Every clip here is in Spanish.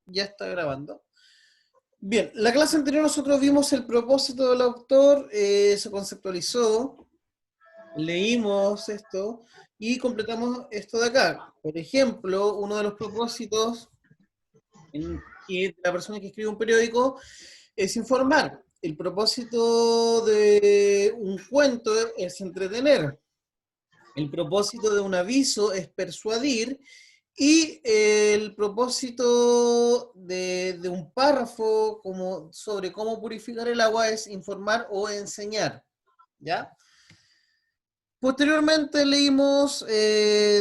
Ya está grabando. Bien, la clase anterior nosotros vimos el propósito del autor, se conceptualizó, leímos esto y completamos esto de acá. Por ejemplo, uno de los propósitos que la persona que escribe un periódico es informar. El propósito de un cuento es entretener. El propósito de un aviso es persuadir. Y el propósito de un párrafo sobre cómo purificar el agua es informar o enseñar, ¿ya? Posteriormente leímos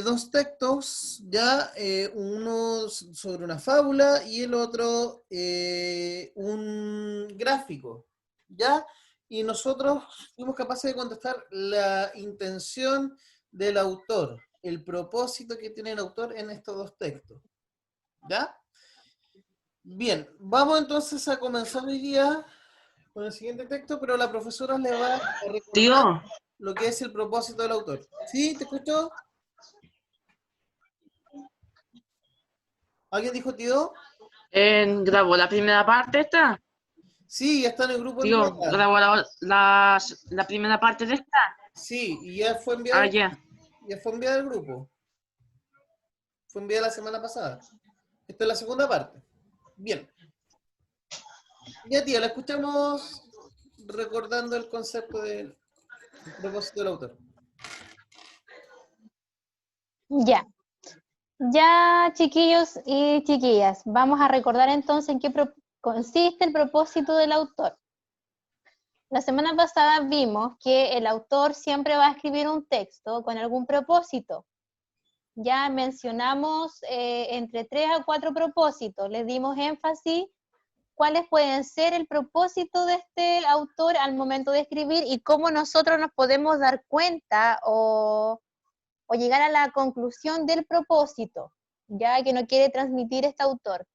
dos textos, ¿ya? Uno sobre una fábula y el otro un gráfico, ¿ya? Y nosotros fuimos capaces de contestar la intención del autor, el propósito que tiene el autor en estos dos textos. ¿Ya? Bien, vamos entonces a comenzar hoy día con el siguiente texto, pero la profesora le va a recordar Tío, lo que es el propósito del autor. ¿Sí? ¿Te escucho? ¿Alguien dijo tío? grabó la primera parte esta. Sí, ya está en el grupo Tío, enviada. grabó la primera parte de esta. Sí, y ya fue Ah, enviado, ya. ya fue enviada al grupo. Fue enviada la semana pasada. Esta es la segunda parte. Bien. Ya tía, la escuchamos recordando el concepto del propósito del autor. Ya, ya chiquillos y chiquillas, vamos a recordar entonces en qué consiste el propósito del autor. La semana pasada vimos que el autor siempre va a escribir un texto con algún propósito. Ya mencionamos entre 3 a 4 propósitos, les dimos énfasis cuáles pueden ser el propósito de este autor al momento de escribir y cómo nosotros nos podemos dar cuenta o llegar a la conclusión del propósito, ya que no quiere transmitir este autor.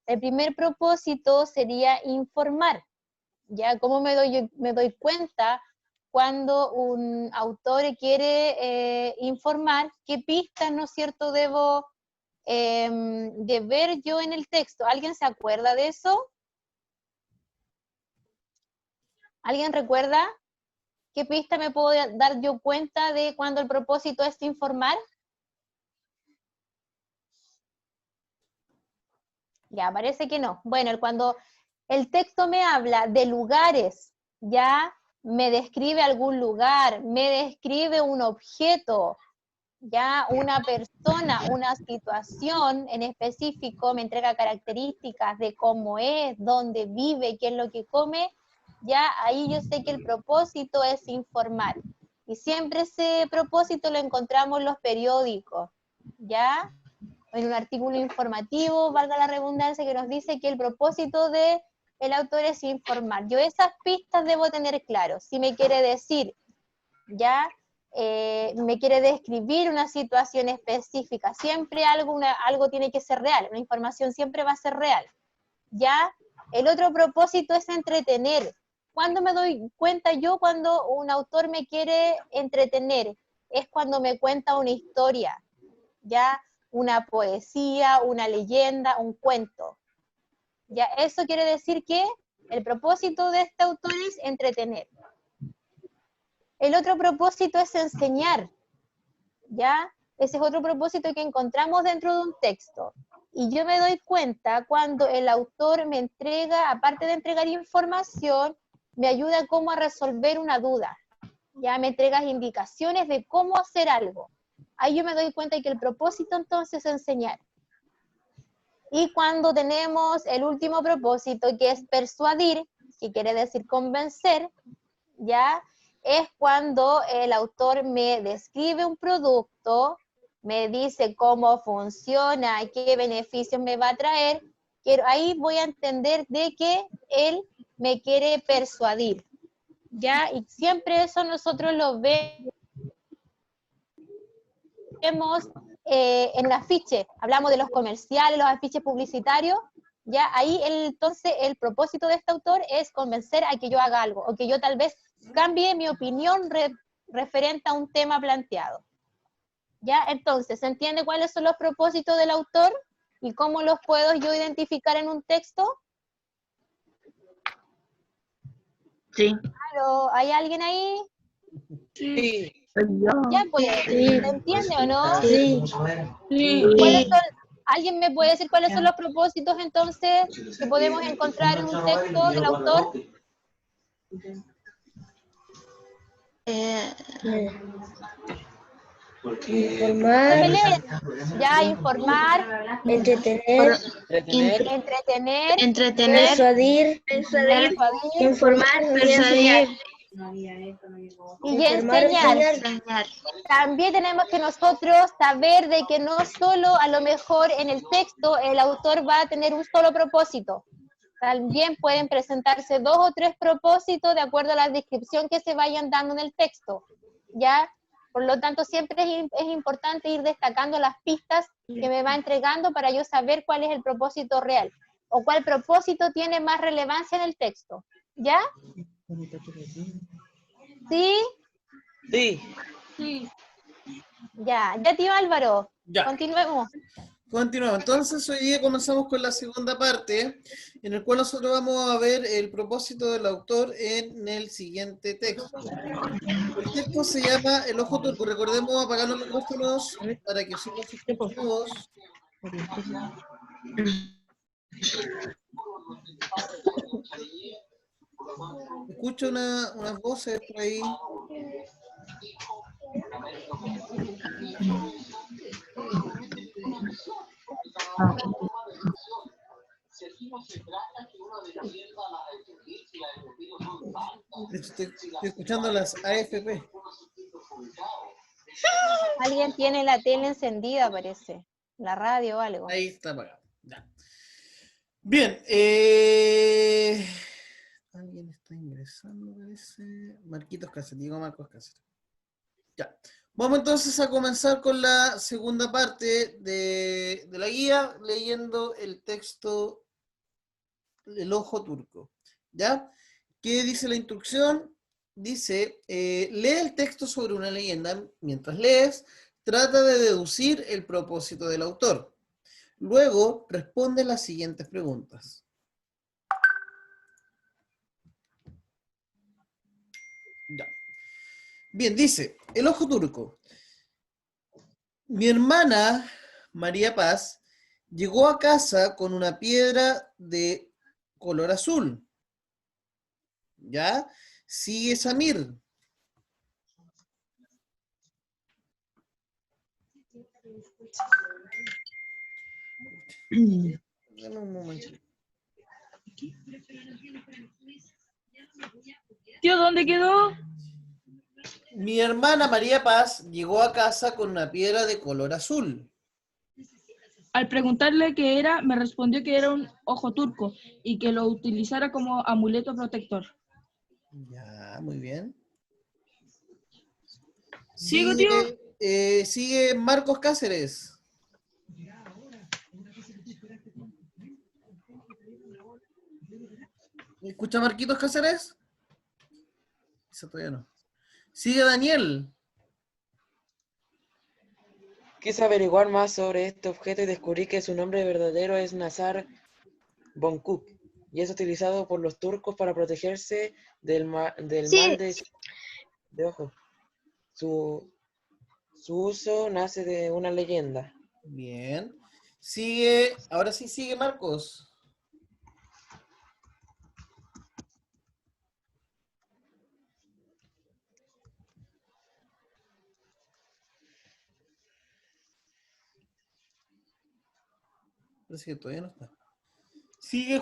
El primer propósito sería informar, ya cómo me doy cuenta cuando un autor quiere informar, qué pistas, ¿no es cierto?, debo de ver yo en el texto. ¿Alguien se acuerda de eso? ¿Alguien recuerda qué pista me puedo dar yo cuenta de cuando el propósito es informar? Ya, parece que no. Bueno, cuando el texto me habla de lugares, ya me describe algún lugar, me describe un objeto, ya una persona, una situación en específico, me entrega características de cómo es, dónde vive, qué es lo que come, ya ahí yo sé que el propósito es informar. Y siempre ese propósito lo encontramos en los periódicos, ¿ya? En un artículo informativo, valga la redundancia, que nos dice que el propósito del autor es informar. Yo esas pistas debo tener claro. Si me quiere decir, ya, me quiere describir una situación específica, siempre algo tiene que ser real, una información siempre va a ser real. Ya, el otro propósito es entretener. ¿Cuándo me doy cuenta yo cuando un autor me quiere entretener? Es cuando me cuenta una historia, ya, una poesía, una leyenda, un cuento. Ya, eso quiere decir que el propósito de este autor es entretener. El otro propósito es enseñar, ¿ya? Ese es otro propósito que encontramos dentro de un texto. Y yo me doy cuenta cuando el autor me entrega, aparte de entregar información, me ayuda como a resolver una duda. Ya me entregas indicaciones de cómo hacer algo. Ahí yo me doy cuenta de que el propósito entonces es enseñar. Y cuando tenemos el último propósito, que es persuadir, que quiere decir convencer, ya es cuando el autor me describe un producto, me dice cómo funciona, qué beneficios me va a traer, ahí voy a entender de que él me quiere persuadir, ¿ya? Y siempre eso nosotros lo vemos en el afiche, hablamos de los comerciales, los afiches publicitarios, ya ahí entonces el propósito de este autor es convencer a que yo haga algo, o que yo tal vez cambie mi opinión referente a un tema planteado. ¿Ya? Entonces, ¿se entiende cuáles son los propósitos del autor? ¿Y cómo los puedo yo identificar en un texto? Sí. Claro, ¿hay alguien ahí? Sí. Ya, pues, Sí. ¿se entiende o no? Sí. Sí. ¿Cuáles son? ¿Alguien me puede decir cuáles son los propósitos entonces que podemos encontrar en un texto del autor? Informar, Me leen. Ya, informar, entretener, entretener, persuadir, persuadir persuadir, y informar, enseñar. También tenemos que nosotros saber de que no solo a lo mejor en el texto el autor va a tener un solo propósito. También pueden presentarse 2 o 3 propósitos de acuerdo a la descripción que se vayan dando en el texto, ¿ya? Por lo tanto, siempre es importante ir destacando las pistas que me va entregando para yo saber cuál es el propósito real, o cuál propósito tiene más relevancia en el texto, ¿ya? ¿Sí? Sí. Ya, tío Álvaro, Ya. continuemos. Continuamos. Entonces, hoy día comenzamos con la segunda parte, en el cual nosotros vamos a ver el propósito del autor en el siguiente texto. El texto se llama El ojo turco. Recordemos apagar los micrófonos para que solo se escuche mi voz. Escucho unas voces por ahí. Estoy escuchando las AFP. Alguien tiene la tele encendida, parece. La radio o algo. Ahí está apagado. Ya. Bien. Alguien está ingresando, parece. Marquitos Cáceres, digo Marcos Cáceres. Ya. Vamos entonces a comenzar con la segunda parte de la guía, leyendo el texto El ojo turco. ¿Ya? ¿Qué dice la instrucción? Dice, lee el texto sobre una leyenda. Mientras lees, trata de deducir el propósito del autor. Luego, responde las siguientes preguntas. Ya. Bien, dice, el ojo turco. Mi hermana, María Paz, llegó a casa con una piedra de color azul. ¿Ya? Sigue Samir. Dame un momento. Tío, ¿dónde quedó? Mi hermana María Paz llegó a casa con una piedra de color azul. Al preguntarle qué era, me respondió que era un ojo turco y que lo utilizara como amuleto protector. Ya, muy bien. ¿Sigo, tío? Sigue Marcos Cáceres. ¿Escucha Marquitos Cáceres? Eso todavía no. Sigue Daniel. Quise averiguar más sobre este objeto y descubrí que su nombre verdadero es Nazar Bonkuk y es utilizado por los turcos para protegerse del mal de ojo. Su uso nace de una leyenda. Bien. Sigue, ahora sí sigue Marcos. Parece que todavía no está. Sigue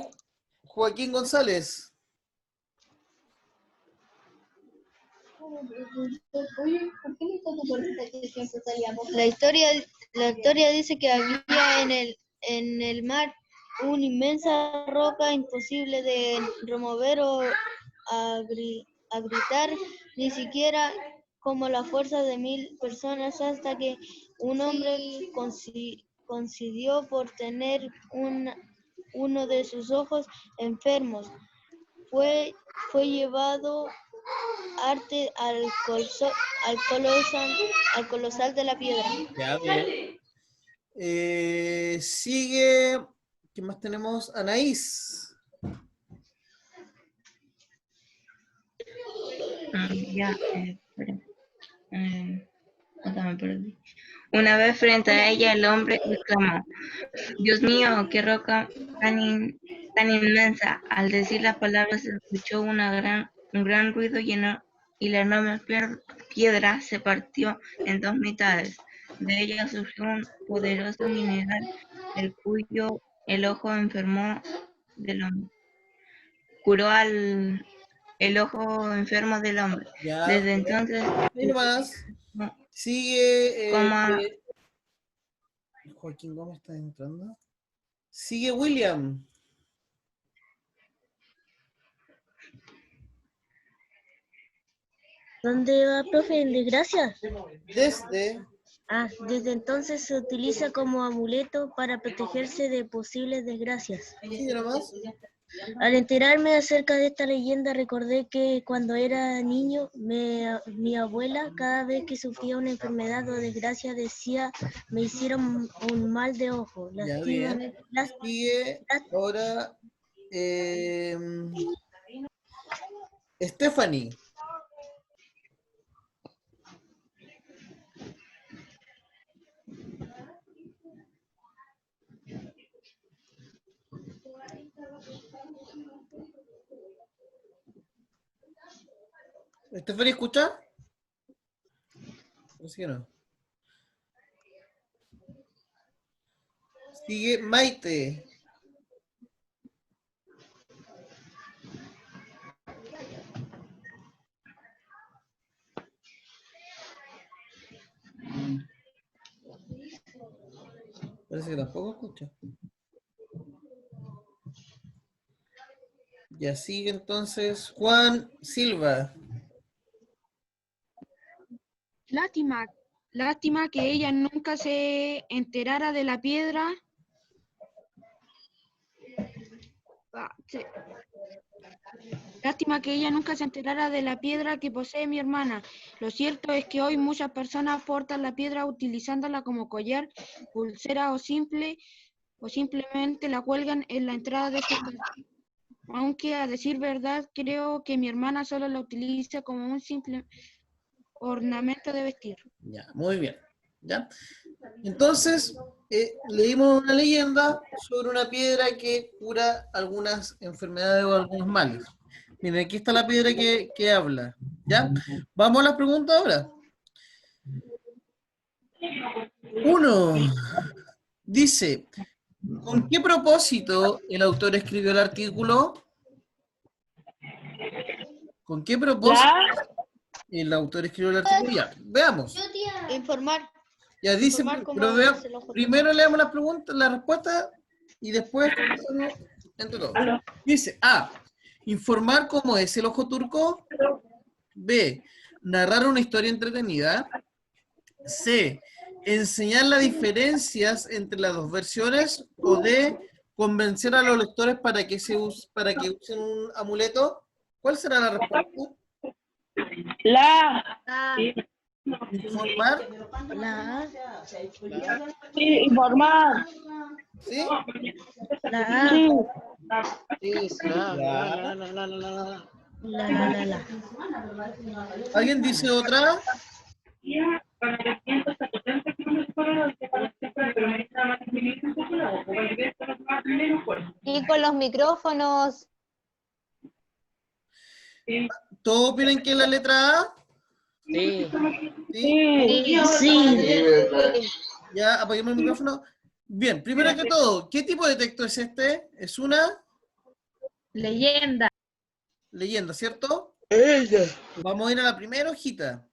Joaquín González. La historia dice que había en el mar una inmensa roca imposible de remover o gritar, ni siquiera como la fuerza de 1000 personas, hasta que un hombre coincidió por tener uno de sus ojos enfermos. Fue llevado al colosal de la piedra. Ya, bien. Sigue, ¿qué más tenemos? Anaís. Ya, espera. Otra me perdí. Una vez frente a ella el hombre exclamó, Dios mío, qué roca tan inmensa. Al decir las palabras se escuchó un gran ruido y la enorme piedra se partió en dos mitades. De ella surgió un poderoso mineral, el cuyo el ojo enfermo del hombre. Curó el ojo enfermo del hombre. Ya, Desde entonces, ahí nomás. Sigue como Joaquín Gómez está entrando. Sigue William. ¿Dónde va, profe? ¿En desgracia? Desde. Desde entonces se utiliza como amuleto para protegerse de posibles desgracias. Sigue nomás. Al enterarme acerca de esta leyenda, recordé que cuando era niño, mi abuela, cada vez que sufría una enfermedad o desgracia, decía, me hicieron un mal de ojo. Ya, bien. Sigue ahora Stephanie. ¿Stephanie escucha? Parece que no. Sigue Maite. Parece que tampoco escucha. Ya sigue entonces Juan Silva. Lástima que ella nunca se enterara de la piedra. Lástima que ella nunca se enterara de la piedra que posee mi hermana. Lo cierto es que hoy muchas personas portan la piedra utilizándola como collar, pulsera o simplemente la cuelgan en la entrada de sus casas. Aunque a decir verdad, creo que mi hermana solo la utiliza como un simple ornamento de vestir. Ya, muy bien. ¿Ya? Entonces, leímos una leyenda sobre una piedra que cura algunas enfermedades o algunos males. Miren, aquí está la piedra que habla. ¿Ya? Vamos a las preguntas ahora. 1. Dice, ¿con qué propósito el autor escribió el artículo? ¿Con qué propósito el autor escribió el artículo? Ya, veamos. Informar. Ya dice, Informar cómo pero es el ojo primero leamos las preguntas, la respuesta y después conversamos entre todos. Dice A. Informar cómo es el ojo turco. B. Narrar una historia entretenida. C. Enseñar las diferencias entre las dos versiones. O D. Convencer a los lectores para que usen un amuleto. ¿Cuál será la respuesta? Informar. Informar. ¿Sí? ¿Alguien dice otra? Y con los micrófonos. ¿Todos opinan que es la letra A? Sí. ¿Sí? Ya, apaguemos el micrófono. Bien, primero que todo, ¿qué tipo de texto es este? Es una Leyenda. leyenda, ¿cierto? Ella. Vamos a ir a la primera hojita.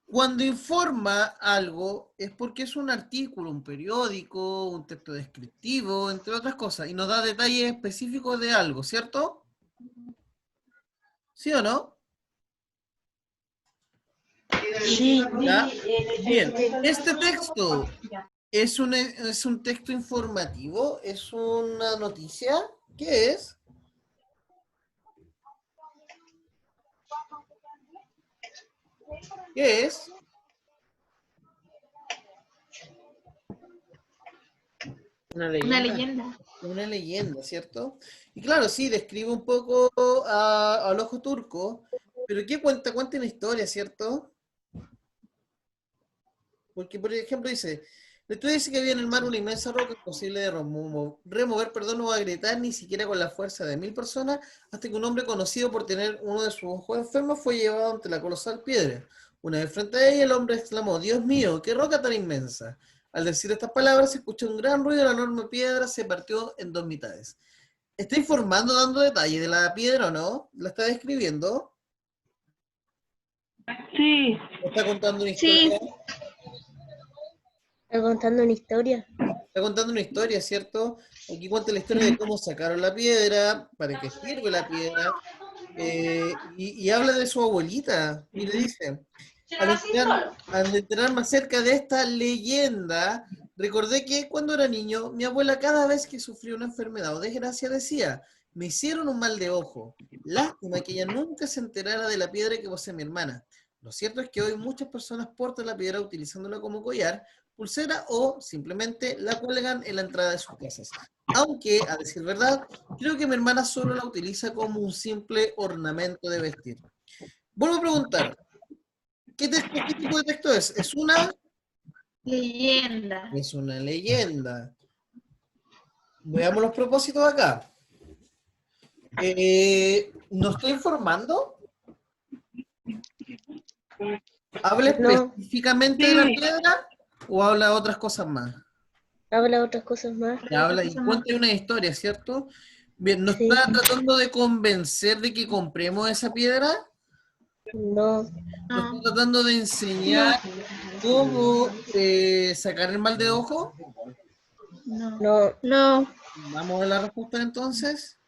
Cuando informa algo es porque es un artículo, un periódico, un texto descriptivo, entre otras cosas, y nos da detalles específicos de algo, ¿cierto? ¿Sí o no? Sí. ¿Ya? Bien, este texto es un texto informativo, es una noticia, ¿qué es? ¿Qué es? Una Una leyenda. leyenda. Una leyenda, ¿cierto? Y claro, sí, describe un poco al ojo turco, pero ¿qué cuenta? Cuenta una historia, ¿cierto? Porque, por ejemplo, dice, la historia dice que había en el mar una inmensa roca imposible de remover, perdón, no va a gritar ni siquiera con la fuerza de 1000 personas, hasta que un hombre conocido por tener uno de sus ojos enfermos fue llevado ante la colosal piedra. Una vez frente a ella, el hombre exclamó, Dios mío, qué roca tan inmensa. Al decir estas palabras, se escuchó un gran ruido y la enorme piedra se partió en dos mitades. ¿Está informando, dando detalles de la piedra o no? ¿La está describiendo? Sí. ¿O está contando una Sí. historia? Está contando una historia. Está contando una historia, ¿cierto? Aquí cuenta la historia de cómo sacaron la piedra, para qué sirve la piedra, y habla de su abuelita, y le dice, al enterarme acerca de esta leyenda, recordé que cuando era niño, mi abuela cada vez que sufría una enfermedad o desgracia decía, me hicieron un mal de ojo. Lástima que ella nunca se enterara de la piedra que posee mi hermana. Lo cierto es que hoy muchas personas portan la piedra utilizándola como collar, pulsera o simplemente la cuelgan en la entrada de sus casas. Aunque, a decir verdad, creo que mi hermana solo la utiliza como un simple ornamento de vestir. Vuelvo a preguntar, ¿qué tipo de texto es? ¿Es una? Leyenda. Es una leyenda. Veamos los propósitos acá. ¿Nos está informando? ¿Habla No. específicamente de la piedra o habla de otras cosas más? Habla otras cosas más. Habla y cuenta una historia, ¿cierto? Bien, ¿nos Sí. está tratando de convencer de que compremos esa piedra? No. ¿Nos está tratando de enseñar cómo sacar el mal de ojo? No. No. Vamos a la respuesta entonces.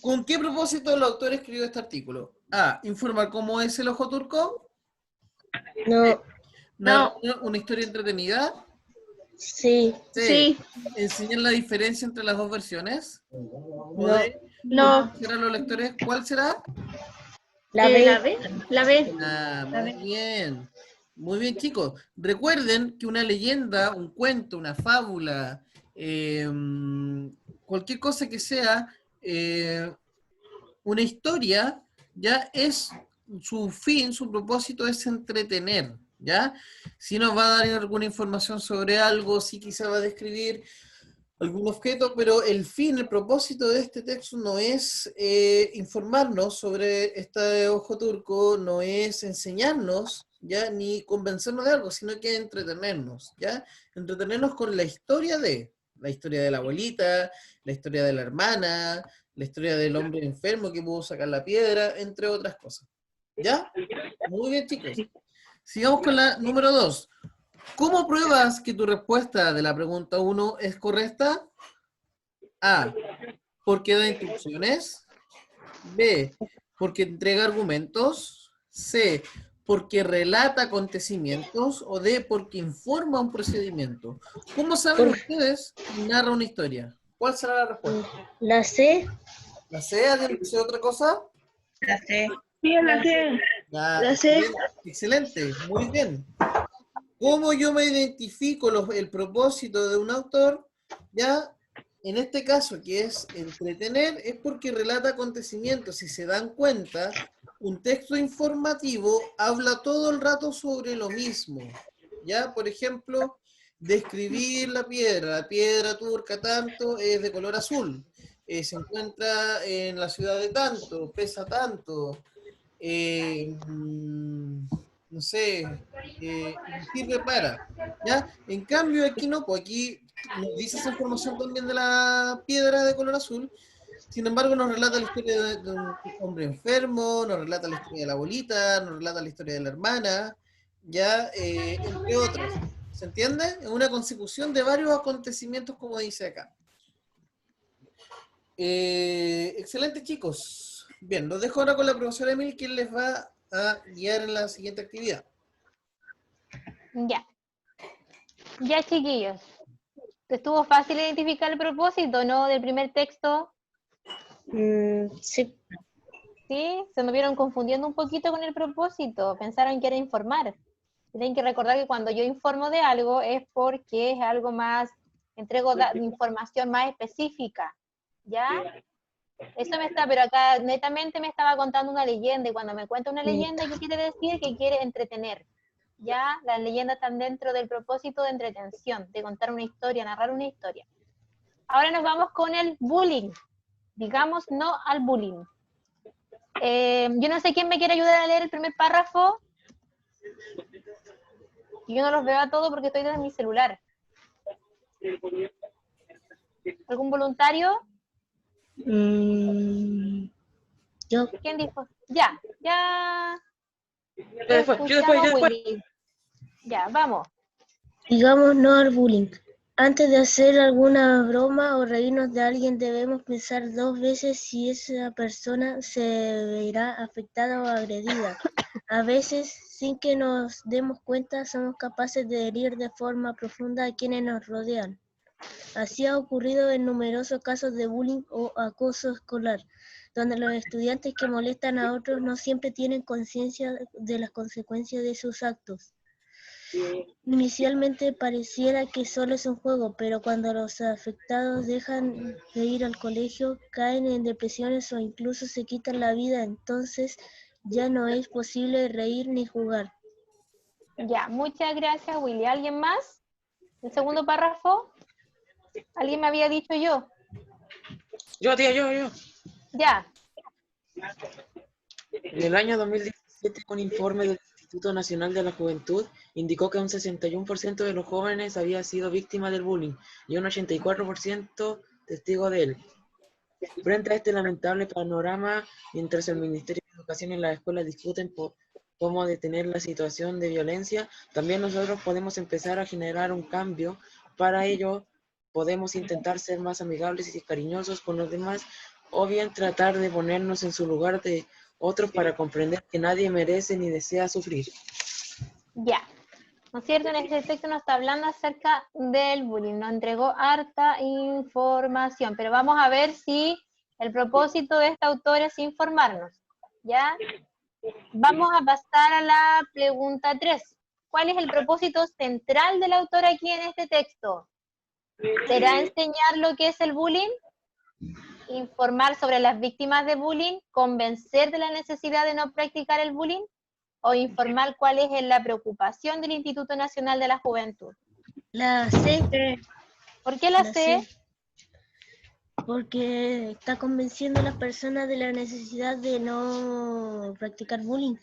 ¿Con qué propósito el autor escribió este artículo? A. Informar cómo es el ojo turco. No. Narrar una historia entretenida. Sí. C. Sí. Enseñar la diferencia entre las dos versiones. O No. D. No. Convencer a los lectores. ¿Cuál será? La B. La B. La B. Ah, muy bien. Muy bien, chicos. Recuerden que una leyenda, un cuento, una fábula, cualquier cosa que sea una historia, ya es su fin, su propósito es entretener, ¿ya? Si nos va a dar alguna información sobre algo, si quizá va a describir algún objeto, pero el fin, el propósito de este texto no es informarnos sobre este ojo turco, no es enseñarnos, ¿ya? Ni convencernos de algo, sino que entretenernos, ¿ya? Entretenernos con la historia de la abuelita, la historia de la hermana, la historia del hombre enfermo que pudo sacar la piedra, entre otras cosas. ¿Ya? Muy bien, chicos. Sigamos con la número 2. ¿Cómo pruebas que tu respuesta de la pregunta 1 es correcta? A. Porque da instrucciones. B. Porque entrega argumentos. C. Porque relata acontecimientos. O D. Porque informa un procedimiento. ¿Cómo saben ustedes que narra una historia? ¿Cuál será la respuesta? La C. ¿La C? ¿Alguien dice otra cosa? La C. Sí, la sé. Ya, La C. excelente, muy bien. ¿Cómo yo me identifico el propósito de un autor? Ya, en este caso, que es entretener, es porque relata acontecimientos. Si se dan cuenta, un texto informativo habla todo el rato sobre lo mismo. Ya, por ejemplo, describir la piedra turca tanto es de color azul. Se encuentra en la ciudad de tanto, pesa tanto. No sé, sirve para, ¿ya? En cambio aquí no, pues aquí nos dice esa información también de la piedra de color azul, sin embargo nos relata la historia de un hombre enfermo, nos relata la historia de la abuelita, nos relata la historia de la hermana, ¿ya? Entre otras, ¿se entiende? Es una consecución de varios acontecimientos como dice acá. Excelente, chicos. Bien, los dejo ahora con la profesora Emil, quien les va a guiar en la siguiente actividad. Ya. Ya, chiquillos. ¿Estuvo fácil identificar el propósito, no? Del primer texto. Sí. ¿Sí? Se me vieron confundiendo un poquito con el propósito. Pensaron que era informar. Tienen que recordar que cuando yo informo de algo es porque es algo más, entrego información más específica, ¿ya? Eso me está, pero acá netamente me estaba contando una leyenda, y cuando me cuenta una leyenda, ¿qué quiere decir? Que quiere entretener, ¿ya? Las leyendas están dentro del propósito de entretención, de contar una historia, narrar una historia. Ahora nos vamos con el bullying. Digamos no al bullying. Yo no sé quién me quiere ayudar a leer el primer párrafo. Yo no los veo a todos porque estoy desde mi celular. ¿Algún voluntario? Yo. ¿Quién dijo? Ya. Yo después. Willy. Ya, vamos. Digamos no al bullying. Antes de hacer alguna broma o reírnos de alguien, debemos pensar 2 veces si esa persona se verá afectada o agredida. A veces, sin que nos demos cuenta, somos capaces de herir de forma profunda a quienes nos rodean. Así ha ocurrido en numerosos casos de bullying o acoso escolar, donde los estudiantes que molestan a otros no siempre tienen conciencia de las consecuencias de sus actos. Inicialmente pareciera que solo es un juego, pero cuando los afectados dejan de ir al colegio, caen en depresiones o incluso se quitan la vida, entonces ya no es posible reír ni jugar. Ya, muchas gracias, Willy. ¿Alguien más? ¿El segundo párrafo? ¿Alguien me había dicho yo? Yo, tía, yo. Ya. En el año 2017, un informe del Instituto Nacional de la Juventud indicó que un 61% de los jóvenes había sido víctima del bullying y un 84% testigo de él. Frente a este lamentable panorama, mientras el Ministerio de Educación y las escuelas discuten por cómo detener la situación de violencia, también nosotros podemos empezar a generar un cambio. Para ello, podemos intentar ser más amigables y cariñosos con los demás, o bien tratar de ponernos en su lugar de otros para comprender que nadie merece ni desea sufrir. Ya. ¿No es cierto? En este texto nos está hablando acerca del bullying. Nos entregó harta información, pero vamos a ver si el propósito de este autor es informarnos. ¿Ya? Vamos a pasar a la pregunta 3. ¿Cuál es el propósito central del autor aquí en este texto? ¿Será enseñar lo que es el bullying? ¿Informar sobre las víctimas de bullying? ¿Convencer de la necesidad de no practicar el bullying? ¿O informar cuál es la preocupación del Instituto Nacional de la Juventud? La C. ¿Por qué la C? Porque está convenciendo a las personas de la necesidad de no practicar bullying.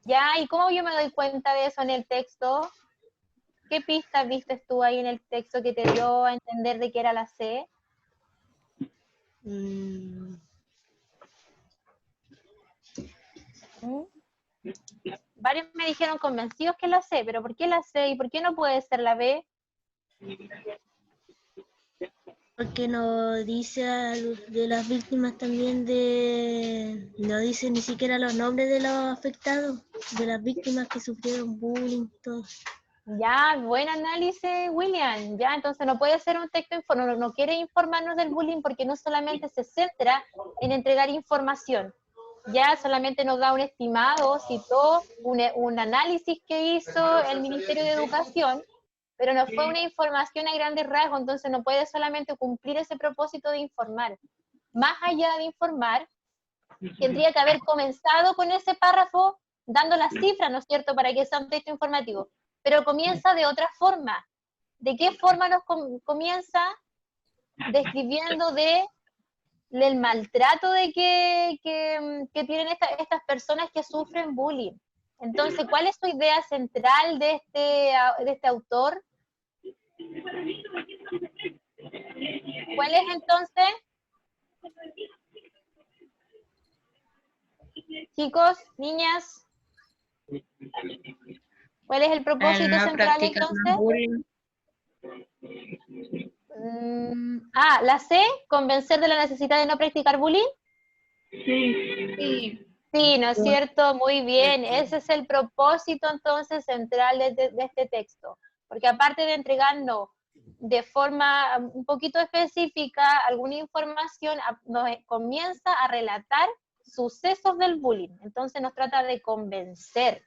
Ya, ¿y cómo yo me doy cuenta de eso en el texto? ¿Qué pistas viste tú ahí en el texto que te dio a entender de qué era la C? Varios me dijeron convencidos que la C, pero ¿por qué la C y por qué no puede ser la B? Porque no dice de las víctimas también no dice ni siquiera los nombres de los afectados, de las víctimas que sufrieron bullying, todo. Ya, buen análisis, William. Ya, entonces no puede ser un texto no quiere informarnos del bullying porque no solamente se centra en entregar información. Ya solamente nos da un estimado, citó un análisis que hizo el Ministerio de Educación, pero no fue una información a grandes rasgos, entonces no puede solamente cumplir ese propósito de informar. Más allá de informar, tendría que haber comenzado con ese párrafo dando las cifras, ¿no es cierto?, para que sea un texto informativo. Pero comienza de otra forma. ¿De qué forma nos comienza? Describiendo del maltrato que tienen estas personas que sufren bullying. Entonces, ¿cuál es su idea central de este autor? ¿Cuál es entonces? Chicos, niñas, ¿cuál es el propósito No central practicar entonces? bullying. La C, convencer de la necesidad de no practicar bullying. Sí. Sí, ¿no es cierto? Muy bien, ese es el propósito entonces central de este texto, porque aparte de entregarnos de forma un poquito específica alguna información, nos comienza a relatar sucesos del bullying, entonces nos trata de convencer.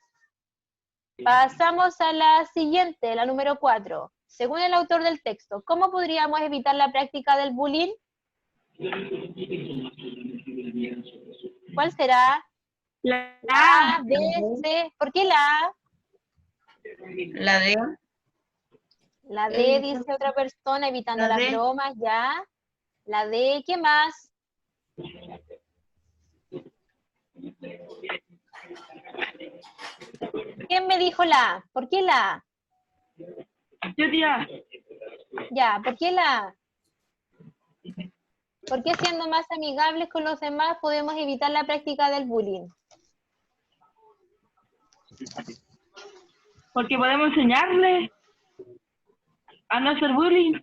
Pasamos a la siguiente, la número 4. Según el autor del texto, ¿cómo podríamos evitar la práctica del bullying? ¿Cuál será? La A, B, C. ¿Por qué la A? La D. La D, dice otra persona, evitando La las D. bromas, ya. La D, ¿qué más? ¿Quién me dijo la A? ¿Por qué la A? Yo, tía. Ya, ¿por qué la A? ¿Por qué siendo más amigables con los demás podemos evitar la práctica del bullying? Porque podemos enseñarle a no hacer bullying.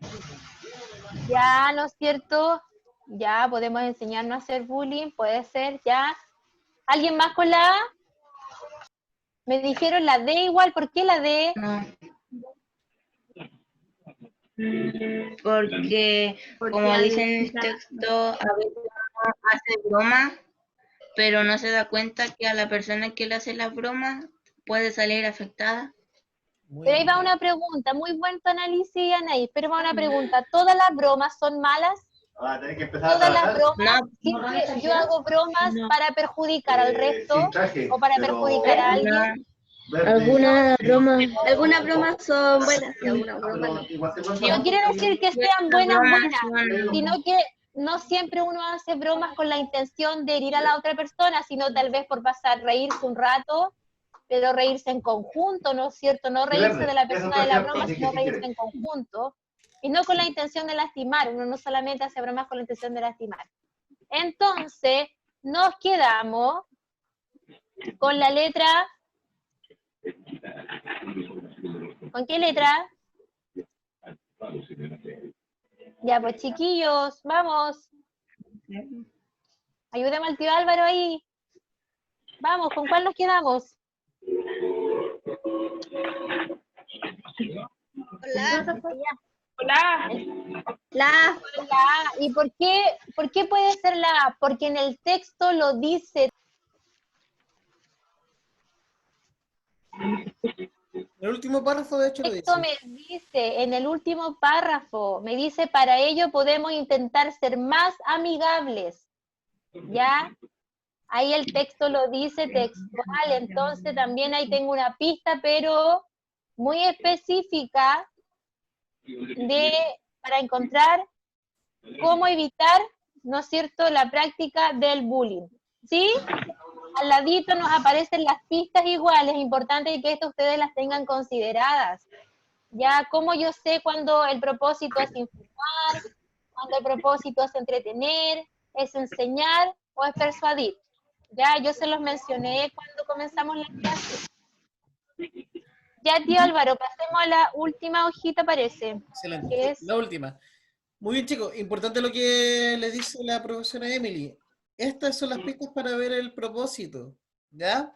Ya, ¿no es cierto? Ya, podemos enseñarnos a hacer bullying, puede ser, ya. ¿Alguien más con la A? Me dijeron la D igual, ¿por qué la D? No. Porque, como dice en el texto, a veces uno hace broma, pero no se da cuenta que a la persona que le hace la broma puede salir afectada. Muy Pero ahí va bien. una pregunta, muy buen tu análisis, Anaís, pero va una pregunta, ¿todas las bromas son malas? Tenés que empezar a Todas las trabajar. bromas, No, siempre yo hago bromas para perjudicar al resto Sin traje, o para pero perjudicar a alguien. verde. Algunas bromas son buenas y algunas Ah, bromas pero igual te cuento. No quiere decir que sean las buenas, bromas buenas, son- sino que no siempre uno hace bromas con la intención de herir a la otra persona, sino tal vez por pasar, reírse un rato, pero reírse en conjunto, ¿no es cierto? No reírse de la persona de la broma, sino reírse en conjunto, y no con la intención de lastimar. Uno no solamente hace bromas con la intención de lastimar. Entonces, nos quedamos con la letra... ¿Con qué letra? Ya, pues chiquillos, vamos. Ayúdame al tío Álvaro ahí. Vamos, ¿con cuál nos quedamos? Hola. La A. ¿Y por qué puede ser la A? Porque en el texto lo dice. El último párrafo, de hecho, lo Esto dice. me dice, en el último párrafo, me dice, para ello podemos intentar ser más amigables. ¿Ya? Ahí el texto lo dice textual, entonces también ahí tengo una pista, pero muy específica para encontrar cómo evitar, ¿no es cierto?, la práctica del bullying. ¿Sí? Al ladito nos aparecen las pistas iguales, es importante que esto ustedes las tengan consideradas. Ya, como yo sé cuando el propósito es informar, cuando el propósito es entretener, es enseñar o es persuadir. Ya, yo se los mencioné cuando comenzamos la clase. Ya, tío Álvaro, pasemos a la última hojita, parece. Excelente. Que es, La última. Muy bien, chicos. Importante lo que le dice la profesora Emily. Estas son las pistas para ver el propósito. ¿Ya?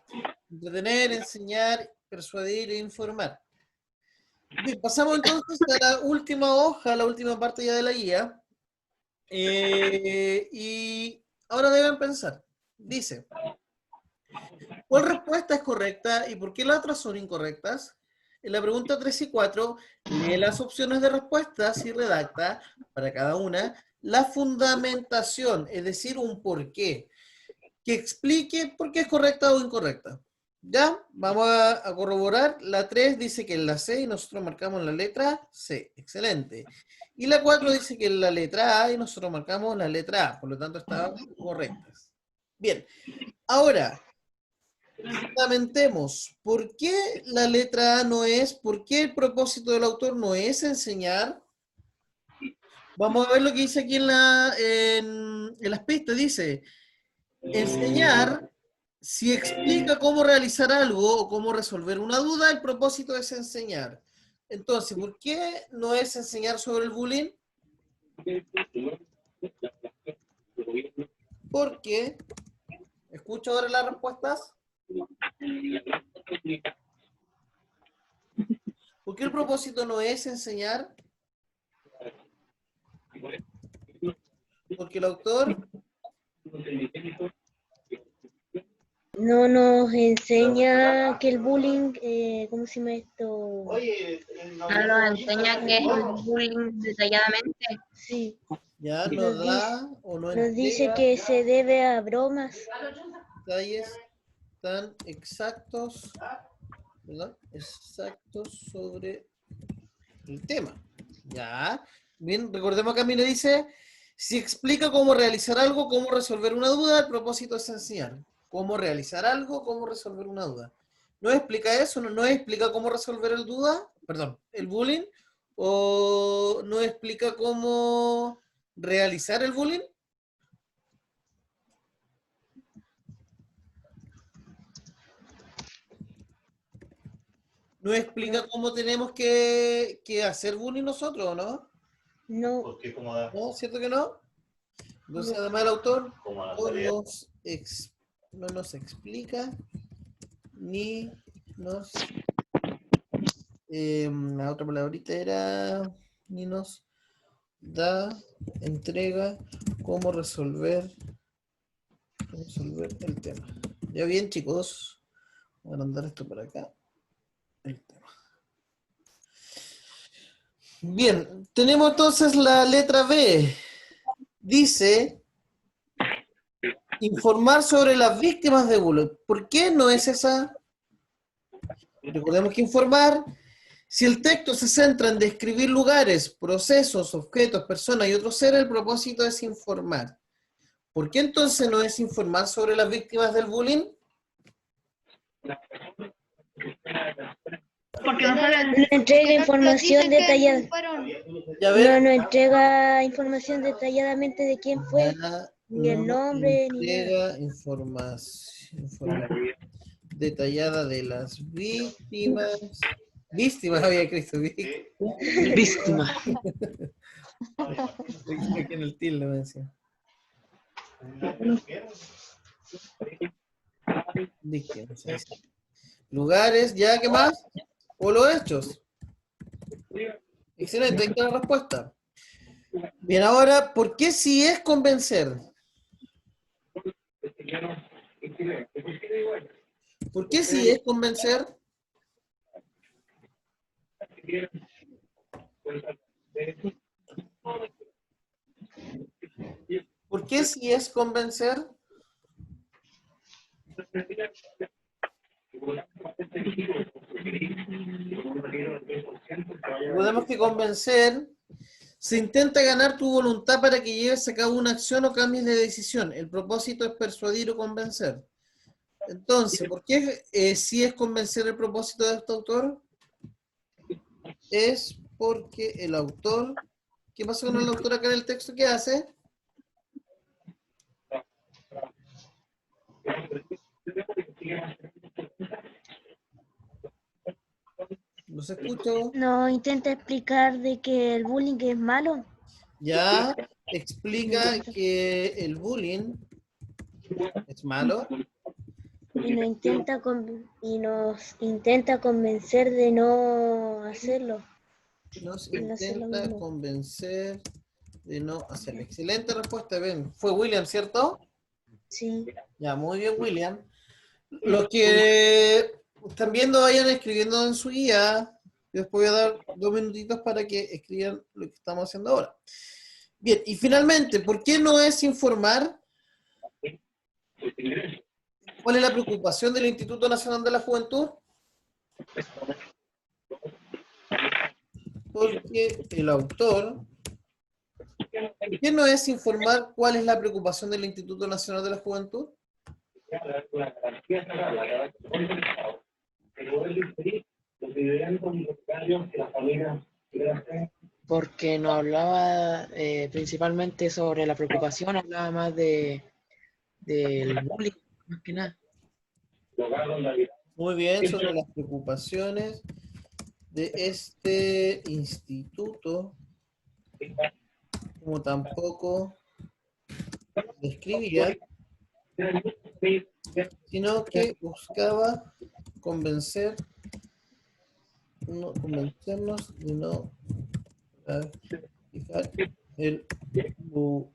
Entretener, enseñar, persuadir e informar. Bien, pasamos entonces a la última hoja, la última parte ya de la guía. Y ahora deben pensar. Dice, ¿cuál respuesta es correcta y por qué las otras son incorrectas? En la pregunta 3 y 4, lee las opciones de respuestas y redacta para cada una la fundamentación, es decir, un porqué, que explique por qué es correcta o incorrecta. ¿Ya? Vamos a corroborar. La 3 dice que es la C y nosotros marcamos la letra C. Excelente. Y la 4 dice que es la letra A y nosotros marcamos la letra A. Por lo tanto, están correctas. Bien. Ahora, fundamentemos. ¿Por qué la letra A no es? ¿Por qué el propósito del autor no es enseñar? Vamos a ver lo que dice aquí en las pistas. Dice, enseñar, si explica cómo realizar algo o cómo resolver una duda, el propósito es enseñar. Entonces, ¿por qué no es enseñar sobre el bullying? Porque, ¿escucho ahora las respuestas? ¿Por qué el propósito no es enseñar? Porque el autor No nos enseña que el bullying, ¿cómo se llama esto? No nos enseña qué es el bullying detalladamente. Sí, Ya Nos nos da o no nos dice entrega que se debe a bromas. detalles tan exactos, ¿verdad? Exactos sobre el tema. Ya. Bien, recordemos que a mí le dice, si explica cómo realizar algo, cómo resolver una duda, el propósito es enseñar. Cómo realizar algo, cómo resolver una duda. ¿No explica eso? ¿No explica cómo resolver el duda? Perdón, el bullying. ¿O no explica cómo realizar el bullying? ¿No explica cómo tenemos que hacer bullying nosotros, no? No, ¿No? ¿Cierto que no? Entonces, además el autor no nos explica ni nos... la otra palabrita era... Ni nos da, entrega cómo resolver el tema. Ya bien, chicos. Voy a mandar esto para acá. El tema. Bien, tenemos entonces la letra B. Dice, informar sobre las víctimas de bullying. ¿Por qué no es esa? Recordemos que informar, si el texto se centra en describir lugares, procesos, objetos, personas y otros seres, el propósito es informar. ¿Por qué entonces no es informar sobre las víctimas del bullying? Porque no sabe no entrega información detallada. Ya ven, No entrega información detalladamente de quién fue, ni el no nombre, ni nada. entrega información detallada de las víctimas. Víctimas había Cristo. Víctima. Aquí en el tilde me decía. Víctimas. Ahí sí. Lugares, ¿ya qué más? O los hechos. Excelente, ahí está la respuesta. Bien, ahora, ¿por qué si es convencer? ¿Por qué si es convencer? ¿Por qué si es convencer? Recordemos que convencer se intenta ganar tu voluntad para que lleves a cabo una acción o cambies de decisión. El propósito es persuadir o convencer. Entonces, ¿por qué si es convencer el propósito de este autor? Es porque el autor, ¿qué pasa con el autor acá en el texto? ¿Qué hace? ¿No se escucha? No intenta explicar de que el bullying es malo. Ya explica que el bullying es malo. Y nos intenta convencer de no hacerlo. Nos No hacer lo intenta mismo. convencer de no hacerlo. Excelente respuesta, Ben. Fue William, ¿cierto? Sí. Ya, muy bien, William. Los que están viendo, vayan escribiendo en su guía. Yo después voy a dar 2 minutitos para que escriban lo que estamos haciendo ahora. Bien, y finalmente, ¿por qué no es informar? ¿Cuál es la preocupación del Instituto Nacional de la Juventud? Porque el autor... ¿Por qué no es informar cuál es la preocupación del Instituto Nacional de la Juventud? Porque no hablaba principalmente sobre la preocupación, hablaba más del bullying, más que nada. Muy bien, sobre las preocupaciones de este instituto, como tampoco describía, sino que buscaba convencernos de no practicar el bullying.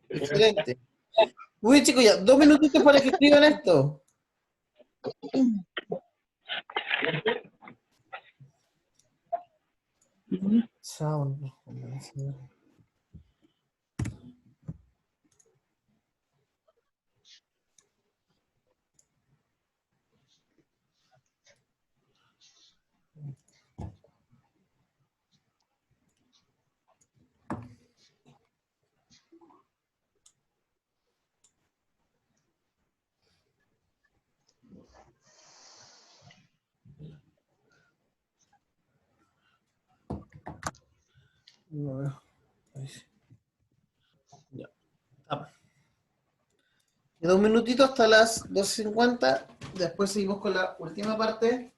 Excelente. Muy bien, chicos, ya. 2 minutitos para que escriban esto. Sound. No veo. Ahí sí. Ya. Ah. Queda un minutito hasta las 12:50. Después seguimos con la última parte.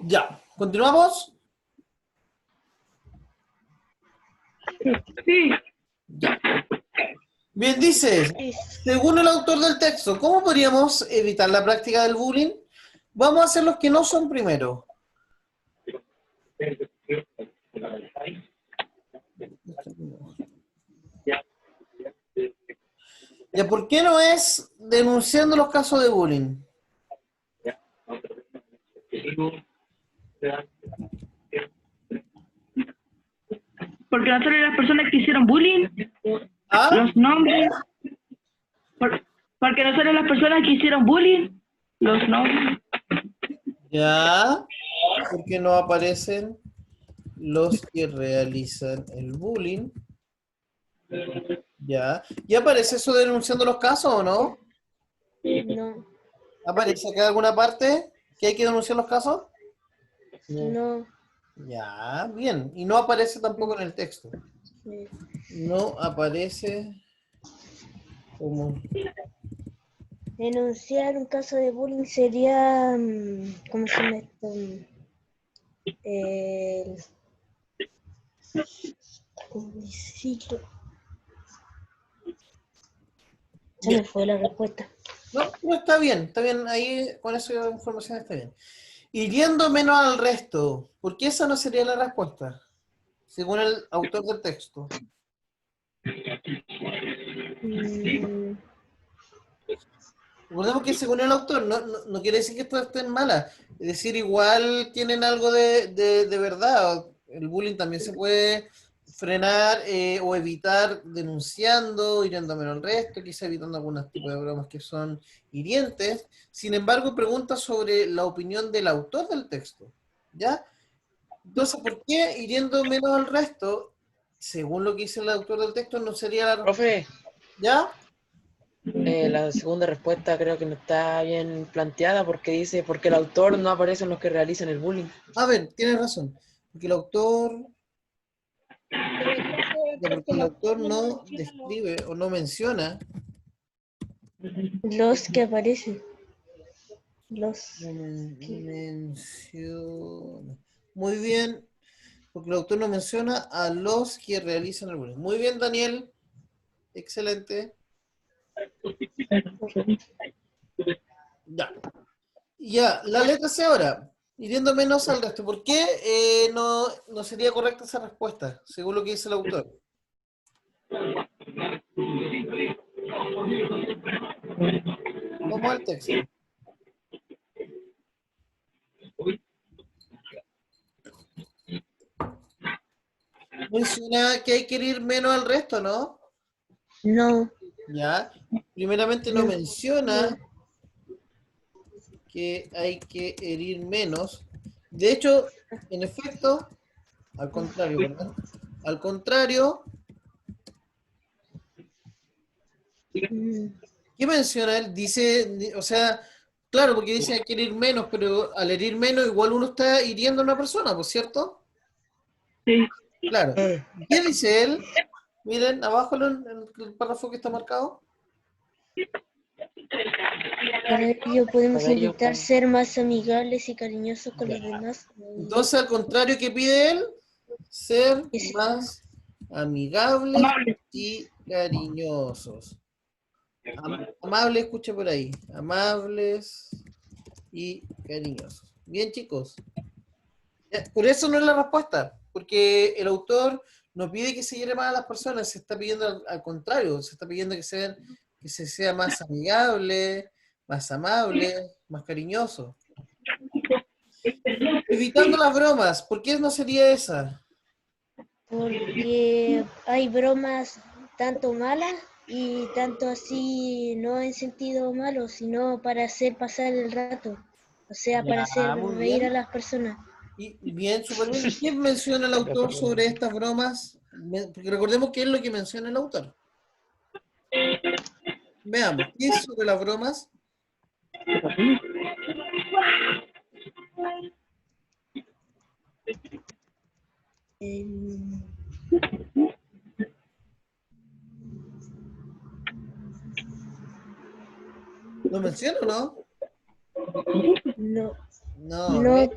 Ya. ¿Continuamos? Sí. Ya. Bien, dice, según el autor del texto, ¿cómo podríamos evitar la práctica del bullying? Vamos a hacer los que no son primero. ¿Ya por qué no es denunciando los casos de bullying? Porque nosotros las personas que hicieron bullying, ¿Ah? los nombres. Porque nosotros las personas que hicieron bullying, los nombres. Ya. ¿Por qué no aparecen los que realizan el bullying? Ya. ¿Y aparece eso denunciando los casos o no? No, ¿Aparece acá en alguna parte que hay que denunciar los casos? no. Ya, bien. Y no aparece tampoco en el texto. Sí. No aparece como... Denunciar un caso de bullying sería, ¿cómo se llama esto? ¿Cómo decirlo? Se me fue la respuesta. No, está bien, ahí con esa información está bien. Hiriendo menos al resto, ¿por qué esa no sería la respuesta? Según el autor del texto. Recordemos que según el autor, no quiere decir que esto estén malas, es decir, igual tienen algo de verdad. El bullying también se puede frenar o evitar denunciando, hiriendo menos al resto, quizá evitando algunos tipos de bromas que son hirientes. Sin embargo, pregunta sobre la opinión del autor del texto, ¿ya? Entonces, ¿por qué hiriendo menos al resto, según lo que dice el autor del texto, no sería la... Profe, ¿Ya? la segunda respuesta creo que no está bien planteada porque dice, porque el autor no aparece en los que realizan el bullying. A ver, tienes razón. Porque el autor... Porque el autor no describe o no menciona. Los que aparecen. Los No menciona. Muy bien. Porque el autor no menciona a los que realizan el bullying. Muy bien, Daniel. Excelente. Ya. Ya, la letra C ahora. hiriendo menos al resto. ¿Por qué no sería correcta esa respuesta, según lo que dice el autor? Vamos al texto. Menciona que hay que herir menos al resto, ¿no? No, Ya. Primeramente no menciona que hay que herir menos. De hecho, en efecto, al contrario, ¿verdad? Al contrario, mm, ¿qué menciona él? Dice, o sea, claro, porque dice hay que herir menos, pero al herir menos igual uno está hiriendo a una persona, ¿por cierto? Sí. Claro. ¿Qué dice él? Miren, abajo en el párrafo que está marcado. para ello podemos Para ello, intentar ser más amigables y cariñosos con los demás. Entonces, al contrario, ¿qué pide él? Ser Es- más amigables Amable. y cariñosos. Amables, escucha por ahí. Amables y cariñosos. Bien, chicos. Por eso no es la respuesta, porque el autor no pide que se hiere más a las personas, se está pidiendo al contrario, se está pidiendo que se sea más amigable, más amable, más cariñoso. Evitando las bromas, ¿por qué no sería esa? Porque hay bromas tanto malas y tanto así no en sentido malo, sino para hacer pasar el rato, o sea, para hacer Muy reír a bien. las personas. Y bien, súper bien. ¿Y qué menciona el autor sobre estas bromas? Porque recordemos qué es lo que menciona el autor. Veamos, ¿qué es sobre las bromas? Em, ¿Lo menciona o no? no, No, no,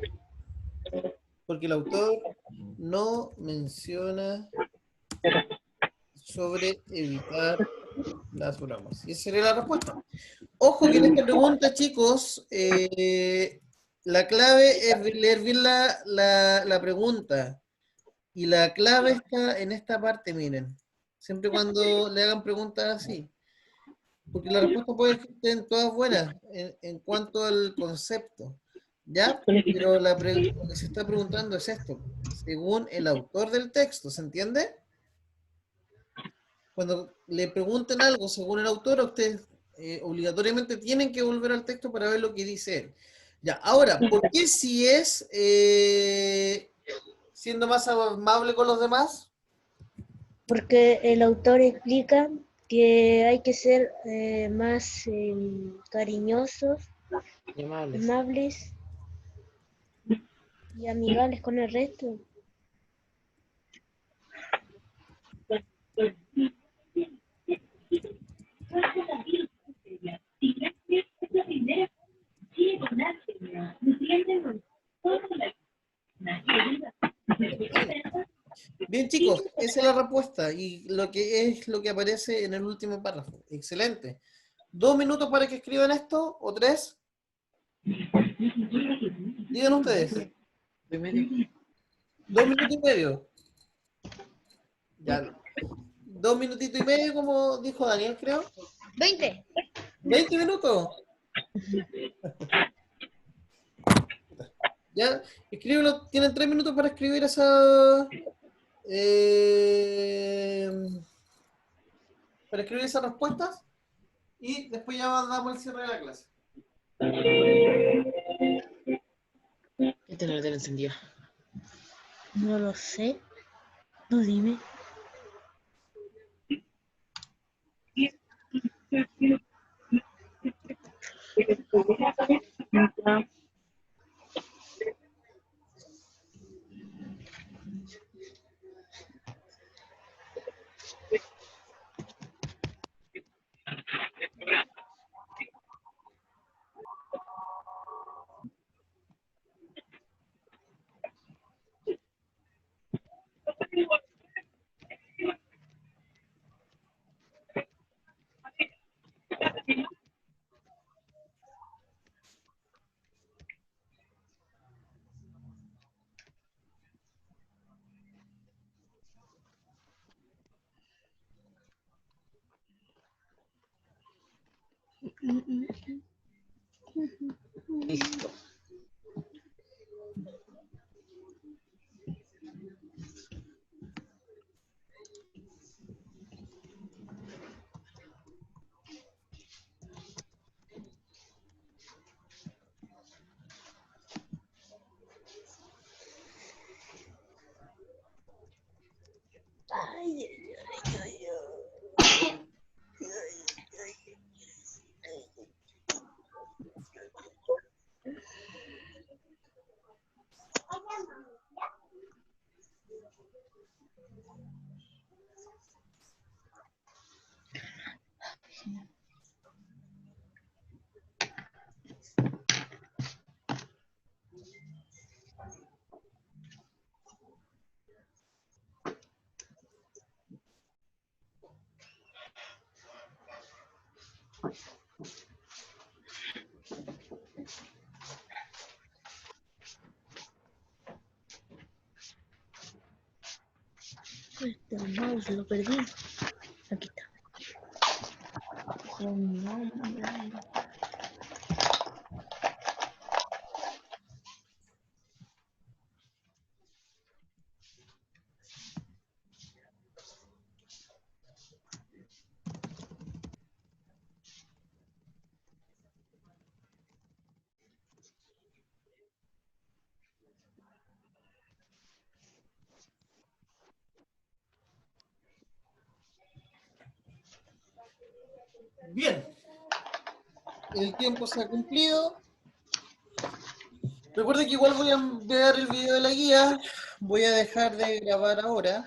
porque el autor no menciona sobre evitar las bromas. Y esa sería la respuesta. Ojo que en esta pregunta, chicos, la clave es leer bien la pregunta. Y la clave está en esta parte, miren. Siempre cuando le hagan preguntas así. Porque la respuesta puede que estén todas buenas en cuanto al concepto. ¿Ya? Pero lo que se está preguntando es esto. Según el autor del texto, ¿se entiende? Cuando le pregunten algo según el autor, ustedes obligatoriamente tienen que volver al texto para ver lo que dice él. Ya, ahora, ¿por qué si es siendo más amable con los demás? porque el autor explica que hay que ser más cariñosos, y amables. amables y amigables con el resto. Bien, chicos, esa es la respuesta y lo que es lo que aparece en el último párrafo. Excelente. 2 minutos para que escriban esto, o 3. Digan ustedes. 2 y medio. 2 minutos y medio. Ya. 2 minutitos y medio, como dijo Daniel, creo. 20. 20 minutos. Ya, escríbelo. Tienen 3 minutos para escribir eh, para escribir esas respuestas. Y después ya damos el cierre de la clase. ¿Quién tiene la tele encendida? No lo sé. Tú dime. El mouse lo perdí. Aquí está. Bien. El tiempo se ha cumplido. Recuerden que igual voy a enviar el video de la guía. Voy a dejar de grabar ahora.